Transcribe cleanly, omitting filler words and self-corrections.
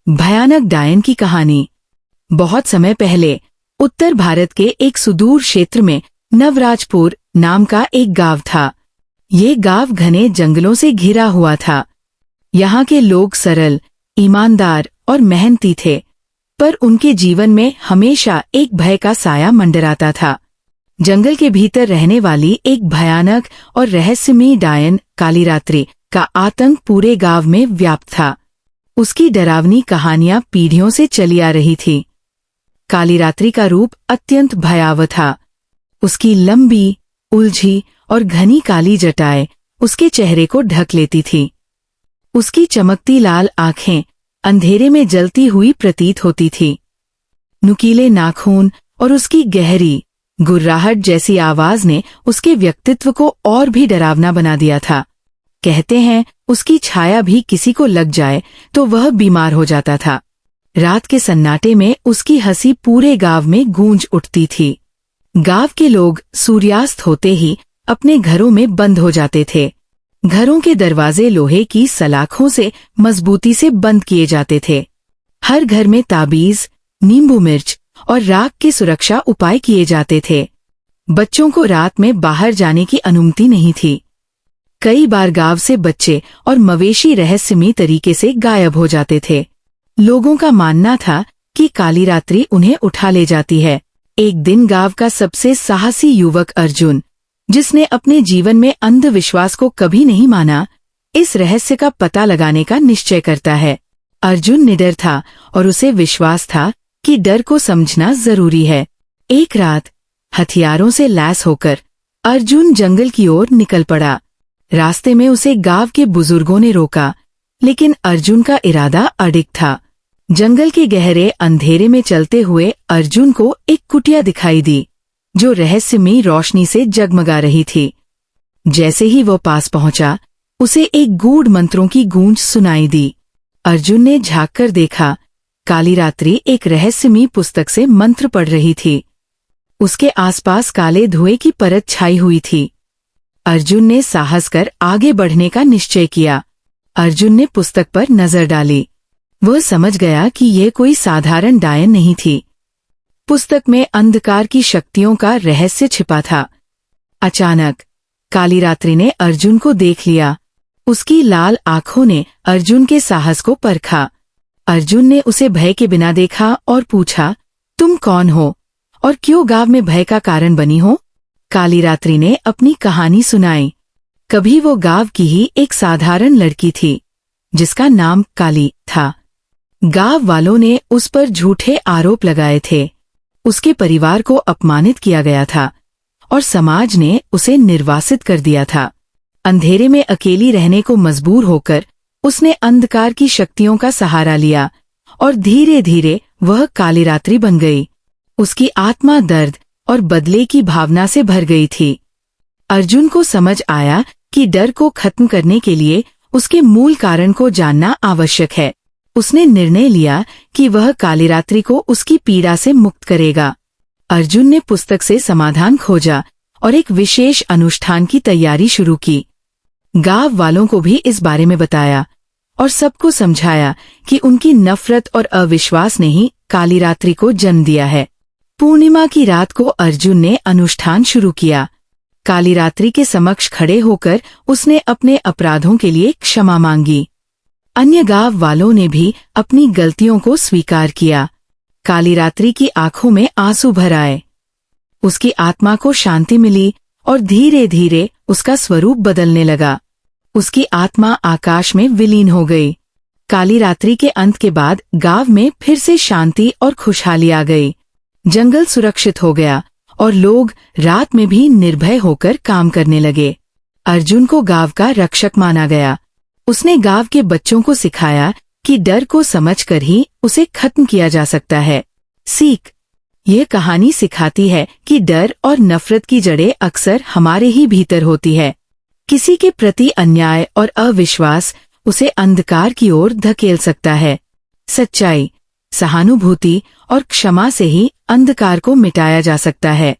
भयानक डायन की कहानी। बहुत समय पहले उत्तर भारत के एक सुदूर क्षेत्र में नवराजपुर नाम का एक गांव था। ये गांव घने जंगलों से घिरा हुआ था। यहाँ के लोग सरल, ईमानदार और मेहनती थे, पर उनके जीवन में हमेशा एक भय का साया मंडराता था। जंगल के भीतर रहने वाली एक भयानक और रहस्यमयी डायन कालीरात्रि का आतंक पूरे गांव में व्याप्त था। उसकी डरावनी कहानियां पीढ़ियों से चली आ रही थी। कालीरात्रि का रूप अत्यंत भयावह था। उसकी लंबी, उलझी और घनी काली जटाएं उसके चेहरे को ढक लेती थी। उसकी चमकती लाल आंखें अंधेरे में जलती हुई प्रतीत होती थी। नुकीले नाखून और उसकी गहरी, गुर्राहट जैसी आवाज ने उसके व्यक्तित्व को और भी डरावना बना दिया था। कहते हैं उसकी छाया भी किसी को लग जाए तो वह बीमार हो जाता था। रात के सन्नाटे में उसकी हंसी पूरे गांव में गूंज उठती थी। गांव के लोग सूर्यास्त होते ही अपने घरों में बंद हो जाते थे। घरों के दरवाजे लोहे की सलाखों से मजबूती से बंद किए जाते थे। हर घर में ताबीज, नींबू मिर्च और राख के सुरक्षा उपाय किए जाते थे। बच्चों को रात में बाहर जाने की अनुमति नहीं थी। कई बार गांव से बच्चे और मवेशी रहस्यमयी तरीके से गायब हो जाते थे। लोगों का मानना था कि कालीरात्रि उन्हें उठा ले जाती है। एक दिन गांव का सबसे साहसी युवक अर्जुन, जिसने अपने जीवन में अंधविश्वास को कभी नहीं माना, इस रहस्य का पता लगाने का निश्चय करता है। अर्जुन निडर था और उसे विश्वास था कि डर को समझना जरूरी है। एक रात हथियारों से लैस होकर अर्जुन जंगल की ओर निकल पड़ा। रास्ते में उसे गांव के बुजुर्गों ने रोका, लेकिन अर्जुन का इरादा अडिग था। जंगल के गहरे अंधेरे में चलते हुए अर्जुन को एक कुटिया दिखाई दी, जो रहस्यमयी रोशनी से जगमगा रही थी। जैसे ही वो पास पहुंचा, उसे एक गूढ़ मंत्रों की गूंज सुनाई दी। अर्जुन ने झांककर देखा, कालीरात्रि एक रहस्यमयी पुस्तक से मंत्र पढ़ रही थी। उसके आसपास काले धुएं की परत छाई हुई थी। अर्जुन ने साहस कर आगे बढ़ने का निश्चय किया। अर्जुन ने पुस्तक पर नजर डाली। वह समझ गया कि यह कोई साधारण डायन नहीं थी। पुस्तक में अंधकार की शक्तियों का रहस्य छिपा था। अचानक कालीरात्रि ने अर्जुन को देख लिया। उसकी लाल आंखों ने अर्जुन के साहस को परखा। अर्जुन ने उसे भय के बिना देखा और पूछा, तुम कौन हो और क्यों गांव में भय का कारण बनी हो? कालीरात्रि ने अपनी कहानी सुनाई। कभी वो गांव की ही एक साधारण लड़की थी, जिसका नाम काली था। गांव वालों ने उस पर झूठे आरोप लगाए थे। उसके परिवार को अपमानित किया गया था और समाज ने उसे निर्वासित कर दिया था। अंधेरे में अकेली रहने को मजबूर होकर उसने अंधकार की शक्तियों का सहारा लिया और धीरे धीरे वह कालीरात्रि बन गई। उसकी आत्मा दर्द और बदले की भावना से भर गई थी। अर्जुन को समझ आया कि डर को खत्म करने के लिए उसके मूल कारण को जानना आवश्यक है। उसने निर्णय लिया कि वह कालीरात्रि को उसकी पीड़ा से मुक्त करेगा। अर्जुन ने पुस्तक से समाधान खोजा और एक विशेष अनुष्ठान की तैयारी शुरू की। गांव वालों को भी इस बारे में बताया और सबको समझाया कि उनकी नफरत और अविश्वास ने ही कालीरात्रि को जन्म दिया है। पूर्णिमा की रात को अर्जुन ने अनुष्ठान शुरू किया। कालीरात्रि के समक्ष खड़े होकर उसने अपने अपराधों के लिए क्षमा मांगी। अन्य गांव वालों ने भी अपनी गलतियों को स्वीकार किया। कालीरात्रि की आंखों में आंसू भर आए। उसकी आत्मा को शांति मिली और धीरे धीरे उसका स्वरूप बदलने लगा। उसकी आत्मा आकाश में विलीन हो गई। कालीरात्रि के अंत के बाद गांव में फिर से शांति और खुशहाली आ गई। जंगल सुरक्षित हो गया और लोग रात में भी निर्भय होकर काम करने लगे। अर्जुन को गांव का रक्षक माना गया। उसने गांव के बच्चों को सिखाया कि डर को समझकर ही उसे खत्म किया जा सकता है। सीख: यह कहानी सिखाती है कि डर और नफरत की जड़ें अक्सर हमारे ही भीतर होती है। किसी के प्रति अन्याय और अविश्वास उसे अंधकार की ओर धकेल सकता है। सच्चाई, सहानुभूति और क्षमा से ही अंधकार को मिटाया जा सकता है।